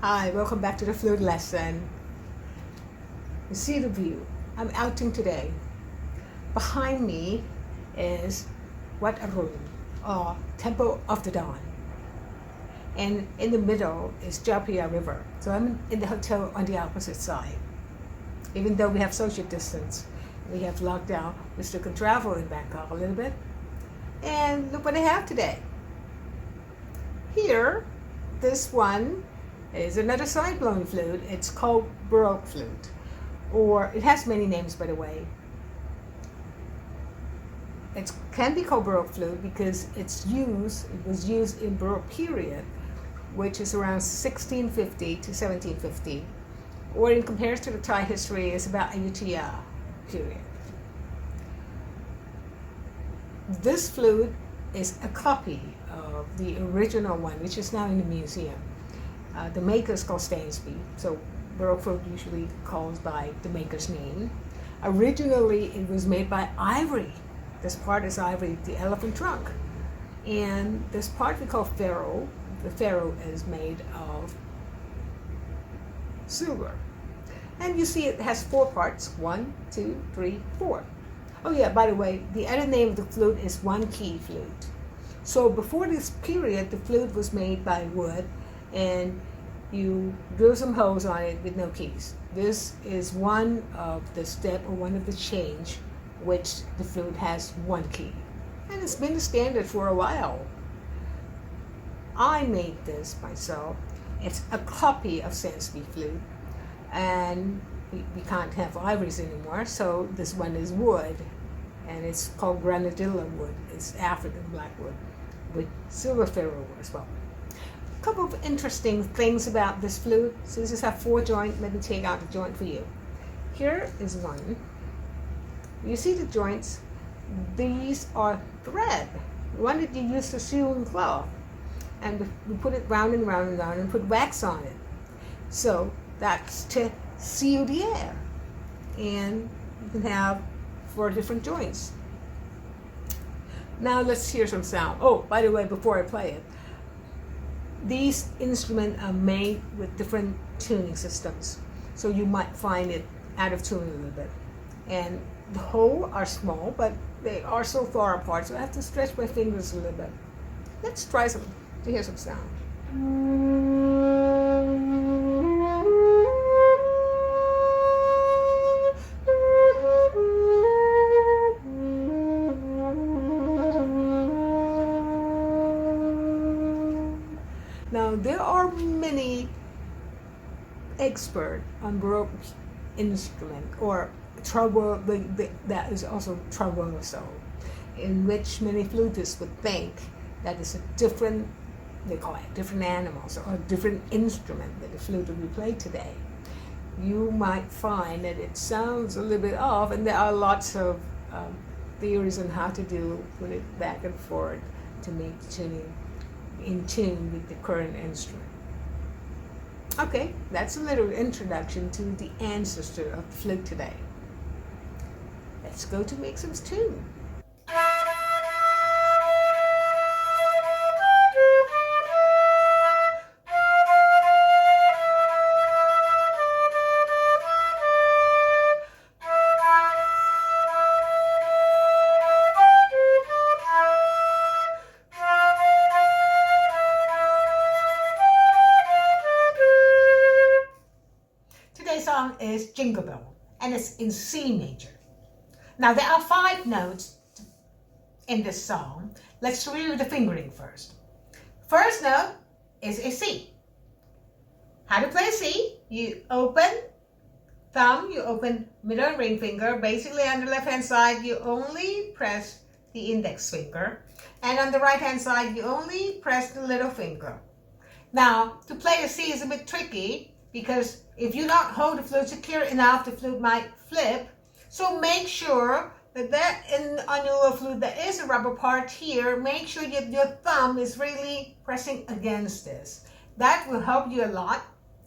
Hi, welcome back to the flute lesson. You see the view. I'm outing today. Behind me is Wat Arun, or Temple of the Dawn. And in the middle is Japia River. So I'm in the hotel on the opposite side. Even though we have social distance, we have lockdown, we still can travel in Bangkok a little bit. And look what I have today. Here, this one is another side-blown flute. It's called Baroque flute, or it has many names, by the way. It can be called Baroque flute because it was used in Baroque period, which is around 1650 to 1750, or in comparison to the Thai history, is about Ayutthaya period. This flute is a copy of the original one, which is now in the museum. The maker is called Stansby, so Baroque flute usually calls by the maker's name. Originally, it was made by ivory. This part is ivory, the elephant trunk. And this part we call ferro. The ferro is made of silver. And you see it has 4 parts, 1, 2, 3, 4. Oh yeah, by the way, the other name of the flute is one-key flute. So before this period, the flute was made by wood, and you drill some holes on it with no keys. This is one of the step, or one of the change, which the flute has 1 key. And it's been the standard for a while. I made this myself. It's a copy of Stansby flute, and we can't have ivories anymore, so this one is wood, and it's called granadilla wood. It's African black wood with silver ferro as well. A couple of interesting things about this flute. So this is a 4 joint. Let me take out the joint for you. Here is one. You see the joints? These are thread. One that you use to sew in cloth, and we put it round and round and round and put wax on it. So that's to seal the air, and you can have 4 different joints. Now let's hear some sound. Oh, by the way, before I play it, these instruments are made with different tuning systems, so you might find it out of tune a little bit. And the holes are small, but they are so far apart, so I have to stretch my fingers a little bit. Let's try to hear some sound. Now, there are many experts on Baroque instrument, or that is also traverso, in which many flutists would think that is a different, they call it different animals, or a different instrument that the flute will be played today. You might find that it sounds a little bit off, and there are lots of theories on how to put it back and forth to make the tuning in tune with the current instrument. Okay, that's a little introduction to the ancestor of the flute today. Let's go to make some tune. Song is Jingle Bell, and it's in C major. Now there are 5 notes in this song. Let's review the fingering first. First note is a C. How to play C? You open thumb, you open middle ring finger. Basically on the left hand side you only press the index finger, and on the right hand side you only press the little finger. Now to play a C is a bit tricky, because if you don't hold the flute secure enough, the flute might flip. So make sure that on your flute there is a rubber part here. Make sure that your thumb is really pressing against this. That will help you a lot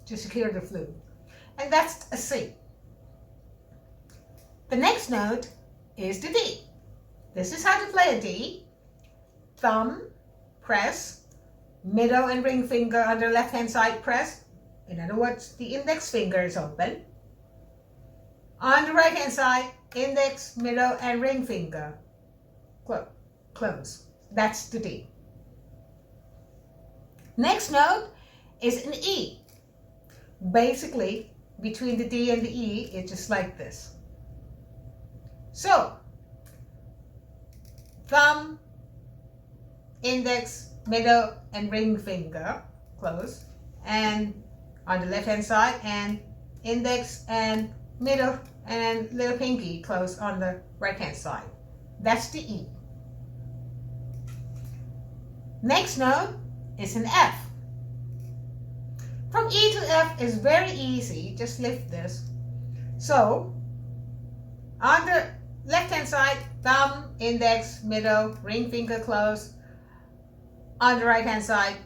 to secure the flute. And that's a C. The next note is the D. This is how to play a D. Thumb, press, middle and ring finger on the left hand side press, In other words, the index finger is open. On the right hand side, index, middle, and ring finger close. That's the D. Next note is an E. Basically, between the D and the E, it's just like this. So, thumb, index, middle, and ring finger close, and on the left hand side, and index and middle and little pinky close on the right hand side. That's the E. Next note is an F. From E to F is very easy, just lift this. So, on the left hand side, thumb, index, middle, ring finger close. On the right hand side,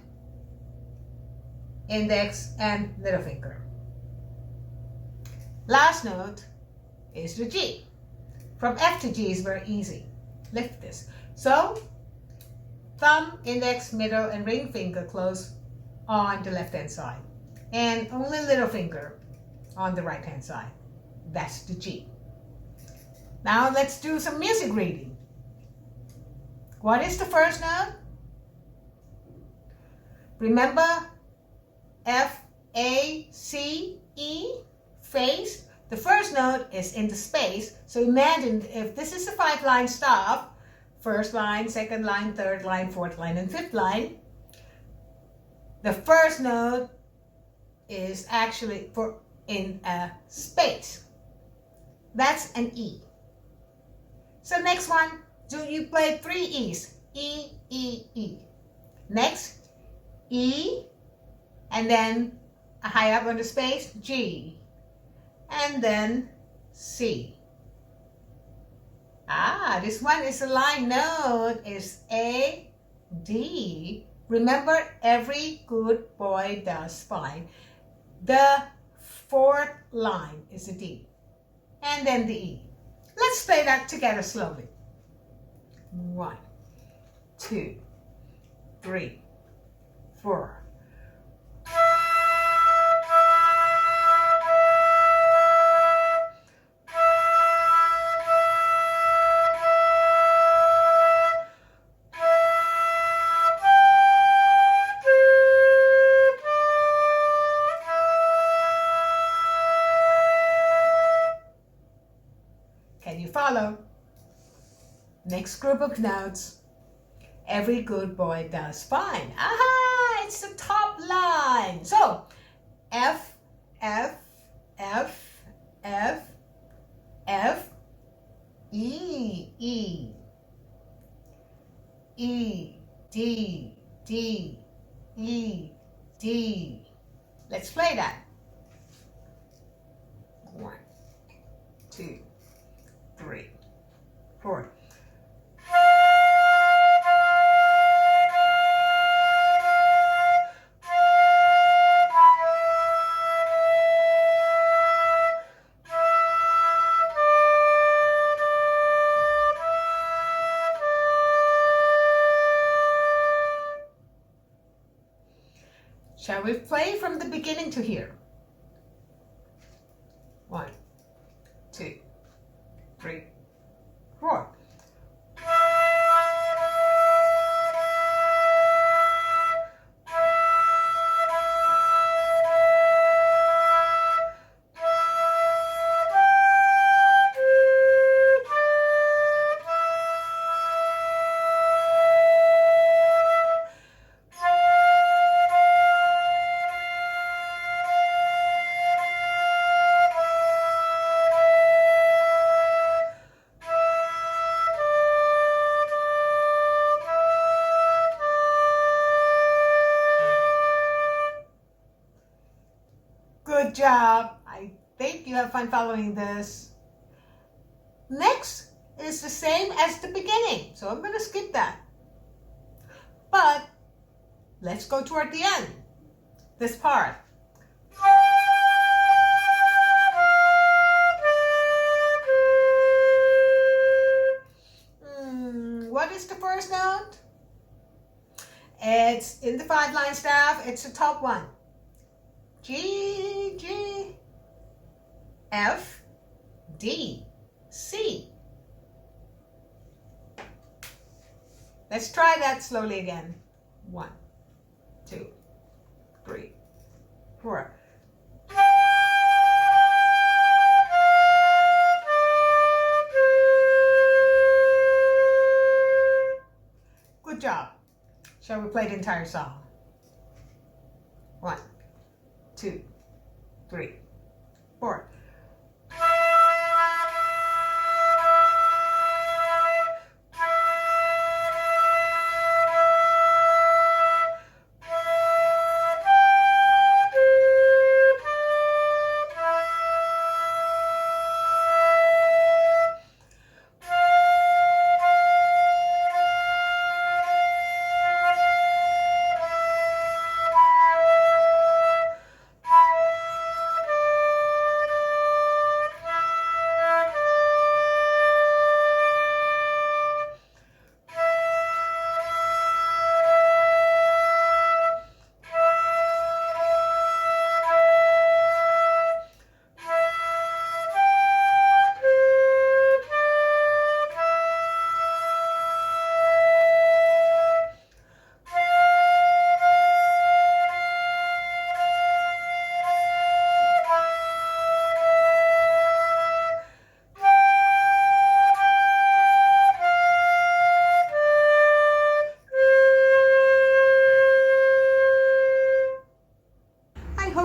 index and little finger. Last note is the G. From F to G is very easy. Lift this. So, thumb, index, middle, and ring finger close on the left hand side. And only little finger on the right hand side. That's the G. Now let's do some music reading. What is the first note? Remember F, A, C, E, face? The first note is in the space. So imagine if this is a 5-line staff, first line, second line, third line, fourth line, and fifth line. The first note is actually in a space. That's an E. So next one, so you play 3 E's. E, E, E. Next, E, and then high up on the space, G, and then C. This one is a line note, is A, D. Remember, every good boy does fine. The 4th line is a D, and then the E. Let's play that together slowly. 1, 2, 3, 4. Can you follow? Next group of notes. Every good boy does fine. Aha! It's the top line. So, F, F, F, F, F, E, E, E, D, D, E, D. Let's play that. 1, 2, 3, 4. Shall we play from the beginning to here? 1, 2, 3, 4. Good job. I think you have fun following this. Next is the same as the beginning, so I'm going to skip that. But let's go toward the end. This part. What is the first note? It's in the 5-line staff. It's the top one. G, G, F, D, C. Let's try that slowly again. 1, 2, 3, 4. Good job. Shall we play the entire song? 1, 2, 3, 4.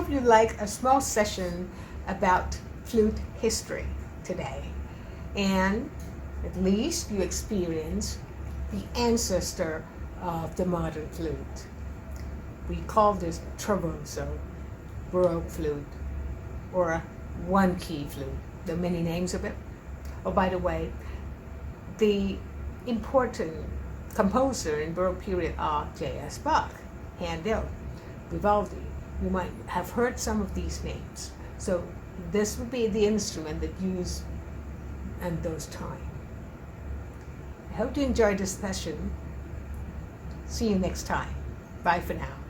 You like a small session about flute history today, and at least you experience the ancestor of the modern flute. We call this traverso, Baroque flute, or a one-key flute. There are many names of it. Oh, by the way, the important composer in Baroque period are J.S. Bach, Handel, Vivaldi. You might have heard some of these names. So this would be the instrument that used at those times. I hope you enjoyed this session. See you next time. Bye for now.